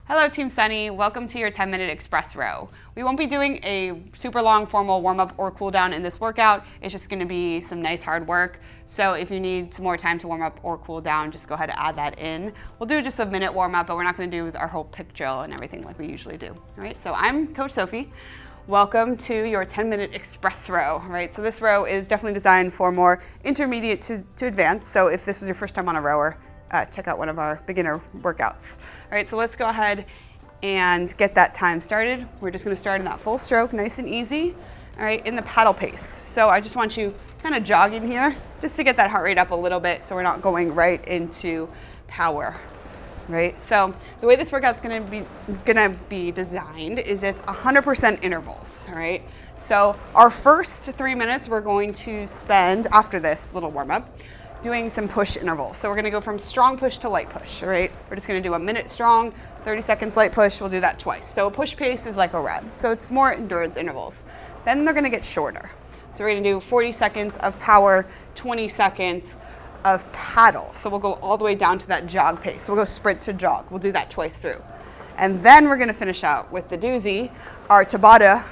Hello Team Sunny, welcome to your 10-minute express row. We won't be doing a super long formal warm-up or cool down in this workout. It's just gonna be some nice hard work. So if you need some more time to warm up or cool down, just go ahead and add that in. We'll do just a minute warm-up, but we're not gonna do our whole pick drill and everything like we usually do. All right, so I'm Coach Sophie. Welcome to your 10-minute express row, right? So this row is definitely designed for more intermediate to advanced. So if this was your first time on a rower, check out one of our beginner workouts. All right, so let's go ahead and get that time started. We're just gonna start in that full stroke, nice and easy, all right, in the paddle pace. So I just want you kind of jogging here, just to get that heart rate up a little bit so we're not going right into power, right? So the way this workout's gonna be designed is it's 100% intervals, all right? So our first 3 minutes we're going to spend, after this little warm-up, doing some push intervals. So we're gonna go from strong push to light push, all right? We're just gonna do a minute strong, 30 seconds light push, we'll do that twice. So a push pace is like a rep. So it's more endurance intervals. Then they're gonna get shorter. So we're gonna do 40 seconds of power, 20 seconds of paddle. So we'll go all the way down to that jog pace. So we'll go sprint to jog. We'll do that twice through. And then we're gonna finish out with the doozy, our TABATA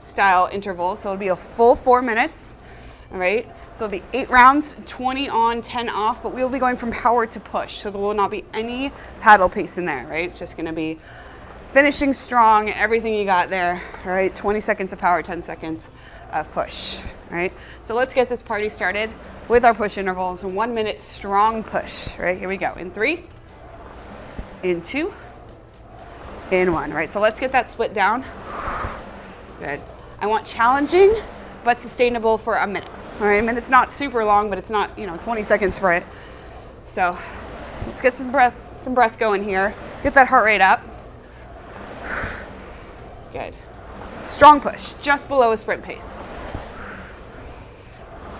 style intervals. So it'll be a full 4 minutes, all right? So it'll be 8 rounds, 20 on, 10 off, but we'll be going from power to push. So there will not be any paddle pace in there, right? It's just gonna be finishing strong, everything you got there, all right? 20 seconds of power, 10 seconds of push, all right? So let's get this party started with our push intervals. 1 minute strong push, right? Here we go, in 3, in 2, in 1, right? So let's get that split down. Good. I want challenging, but sustainable for a minute. All right, I mean, it's not super long, but it's not, 20 seconds for it. So let's get some breath going here. Get that heart rate up. Good. Strong push, just below a sprint pace.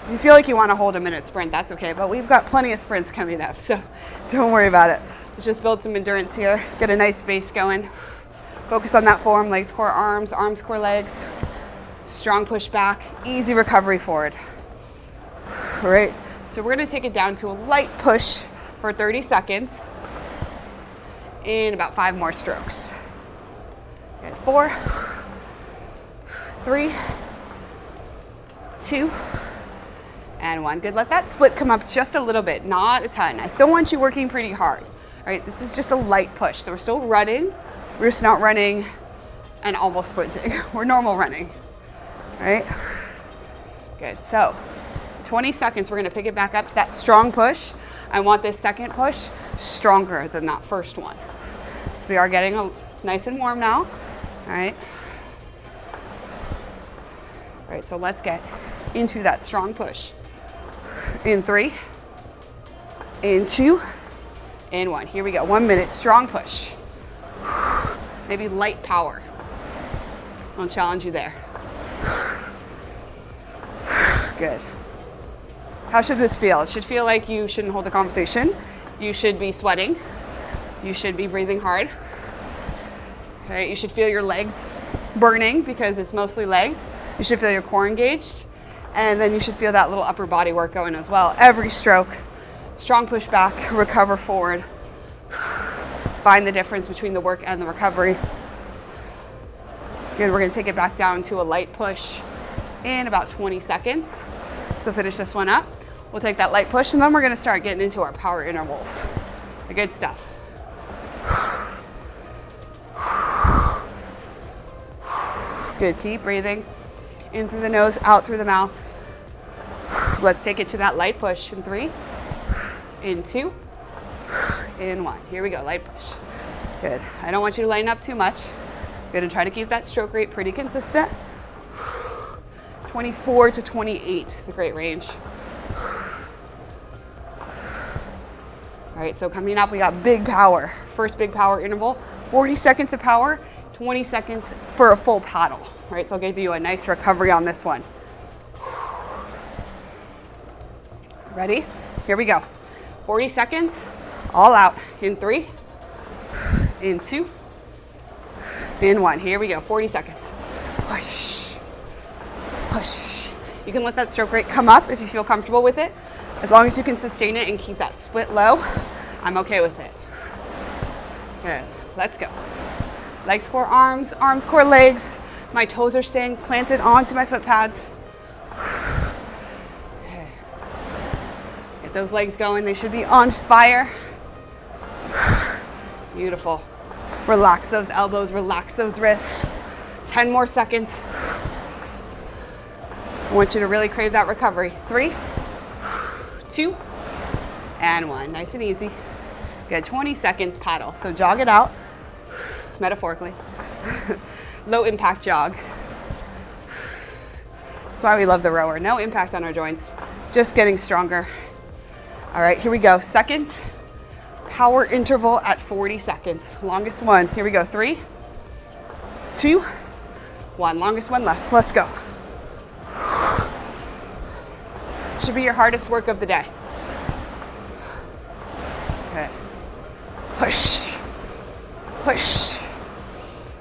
If you feel like you want to hold a minute sprint, that's okay, but we've got plenty of sprints coming up, so don't worry about it. Let's just build some endurance here, get a nice base going. Focus on that form, legs, core, arms, core, legs. Strong push back, easy recovery forward. All right, so we're gonna take it down to a light push for 30 seconds in about 5 more strokes. Good, 4, 3, 2, and 1. Good, let that split come up just a little bit, not a ton. I still want you working pretty hard. All right, this is just a light push. So we're still running, we're just not running and almost sprinting. We're normal running, all right? Good, so 20 seconds, we're gonna pick it back up to that strong push. I want this second push stronger than that first one. So we are getting nice and warm now, all right? All right, so let's get into that strong push. In 3, in 2, in 1. Here we go, 1 minute, strong push. Maybe light power. I'll challenge you there. Good. How should this feel? It should feel like you shouldn't hold a conversation. You should be sweating. You should be breathing hard. Okay, you should feel your legs burning because it's mostly legs. You should feel your core engaged. And then you should feel that little upper body work going as well. Every stroke, strong push back, recover forward. Find the difference between the work and the recovery. Good, we're gonna take it back down to a light push in about 20 seconds. So finish this one up. We'll take that light push and then we're gonna start getting into our power intervals. The good stuff. Good, keep breathing. In through the nose, out through the mouth. Let's take it to that light push in 3, in 2, in 1. Here we go, light push. Good, I don't want you to lighten up too much. We're gonna try to keep that stroke rate pretty consistent. 24 to 28 is a great range. All right, so coming up, we got big power. First big power interval, 40 seconds of power, 20 seconds for a full paddle. All right, so I'll give you a nice recovery on this one. Ready? Here we go. 40 seconds, all out. In 3, in 2, in 1. Here we go, 40 seconds. Push, push. You can let that stroke rate come up if you feel comfortable with it. As long as you can sustain it and keep that split low, I'm okay with it. Good. Let's go. Legs, core, arms, arms, core, legs. My toes are staying planted onto my foot pads. Okay. Get those legs going. They should be on fire. Beautiful. Relax those elbows, relax those wrists. 10 more seconds. I want you to really crave that recovery. 3, 2, and 1. Nice and easy. Good, 20 seconds paddle. So jog it out, metaphorically. Low impact jog. That's why we love the rower. No impact on our joints, just getting stronger. All right, here we go. Second power interval at 40 seconds. Longest one. Here we go. 3, 2, 1. Longest one left. Let's go. Should be your hardest work of the day. Good. Push, push,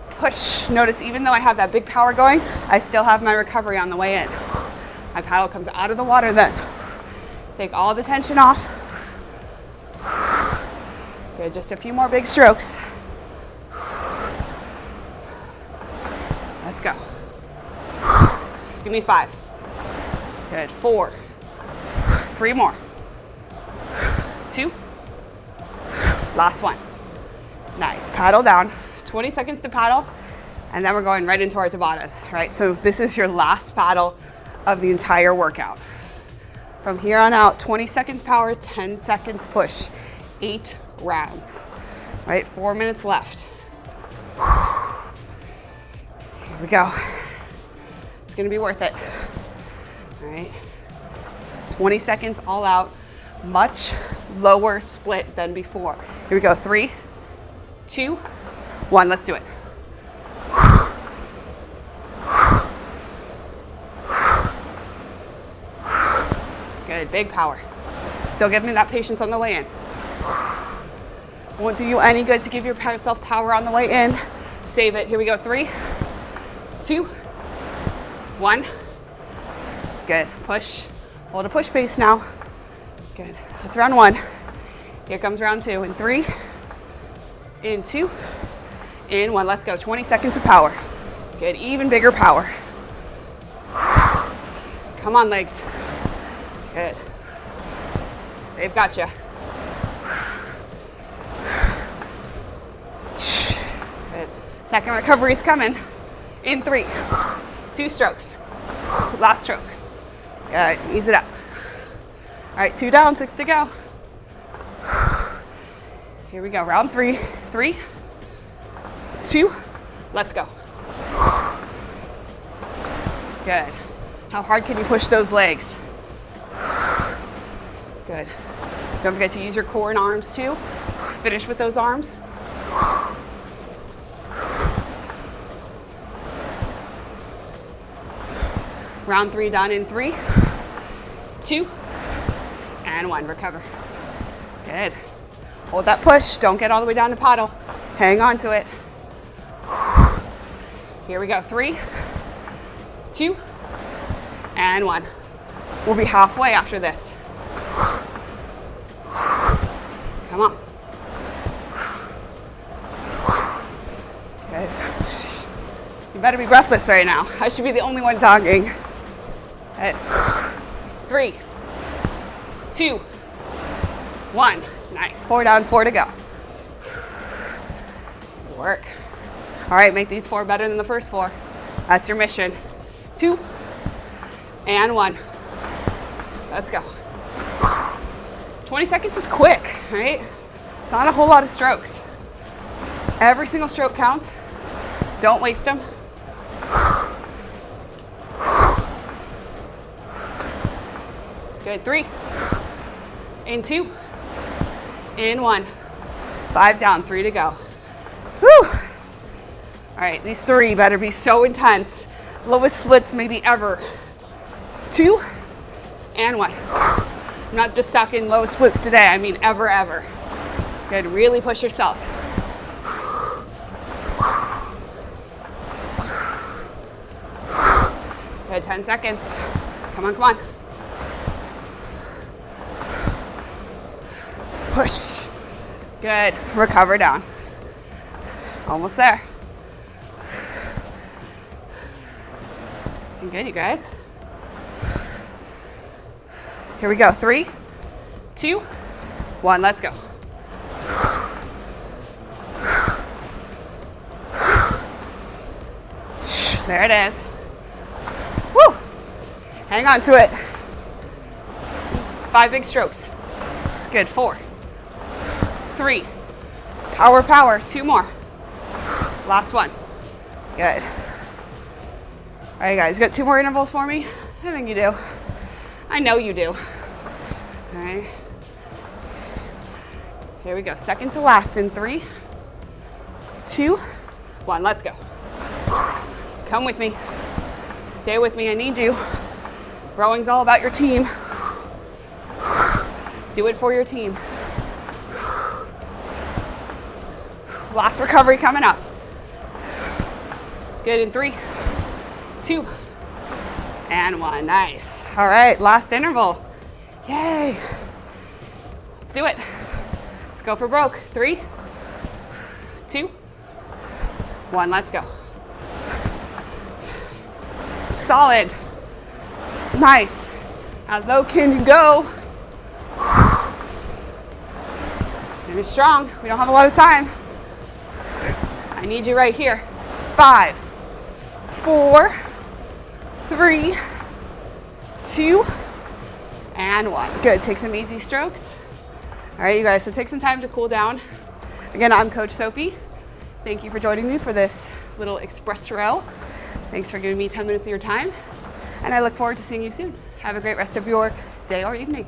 push. Notice even though I have that big power going, I still have my recovery on the way in. My paddle comes out of the water then. Take all the tension off. Good, just a few more big strokes. Let's go. Give me 5. Good, 4. 3 more. 2. Last one. Nice, paddle down. 20 seconds to paddle, and then we're going right into our Tabatas, right? So this is your last paddle of the entire workout. From here on out, 20 seconds power, 10 seconds push, 8 rounds, right? 4 minutes left. Here we go. It's gonna be worth it, all right? 20 seconds all out, much lower split than before. Here we go, 3, 2, 1, let's do it. Good, big power. Still give me that patience on the way in. Won't do you any good to give yourself power on the way in. Save it, here we go, 3, 2, 1. Good, push. Hold a push pace now. Good, that's round 1. Here comes round 2 in 3, in 2, in 1. Let's go, 20 seconds of power. Good, even bigger power. Come on, legs. Good. They've got you. Good. Second recovery is coming. In 3, 2 strokes. Last stroke. Good, ease it up. All right, 2 down, 6 to go. Here we go, round 3, 3, 2, let's go. Good. How hard can you push those legs? Good. Don't forget to use your core and arms too. Finish with those arms. Round 3 done in 3, 2, and 1. Recover. Good. Hold that push. Don't get all the way down to paddle. Hang on to it. Here we go. 3, 2, and 1. We'll be halfway after this. Come on. Good. You better be breathless right now. I should be the only one talking. Good. 3, 2, 1. Nice. 4 down, 4 to go. Work. All right, make these 4 better than the first 4. That's your mission. 2, and 1. Let's go. 20 seconds is quick, right? It's not a whole lot of strokes. Every single stroke counts. Don't waste them. Good, 3, in 2, in 1. 5 down, 3 to go. Whew. All right, these 3 better be so intense. Lowest splits maybe ever. 2, and 1. I'm not just talking lowest splits today, I mean ever, ever. Good, really push yourself. Good, 10 seconds. Come on, come on. Push. Good, recover down. Almost there. Good, you guys. Here we go. 3, 2, 1, let's go. There it is. Woo! Hang on to it. 5 big strokes. Good. 4, 3, power, power. 2 more. Last one. Good. All right, guys, got 2 more intervals for me? I think you do. I know you do. All right. Here we go. Second to last in 3, 2, 1. Let's go. Come with me. Stay with me. I need you. Rowing's all about your team. Do it for your team. Last recovery coming up. Good in 3, 2, and 1. Nice. All right, last interval. Yay. Let's do it. Let's go for broke. 3, 2, 1. Let's go. Solid. Nice. How low can you go? Finish strong. We don't have a lot of time. I need you right here. 5, 4, 3, 2, and 1. Good. Take some easy strokes. All right, you guys, so take some time to cool down. Again, I'm Coach Sofee. Thank you for joining me for this little express row. Thanks for giving me 10 minutes of your time, and I look forward to seeing you soon. Have a great rest of your day or evening.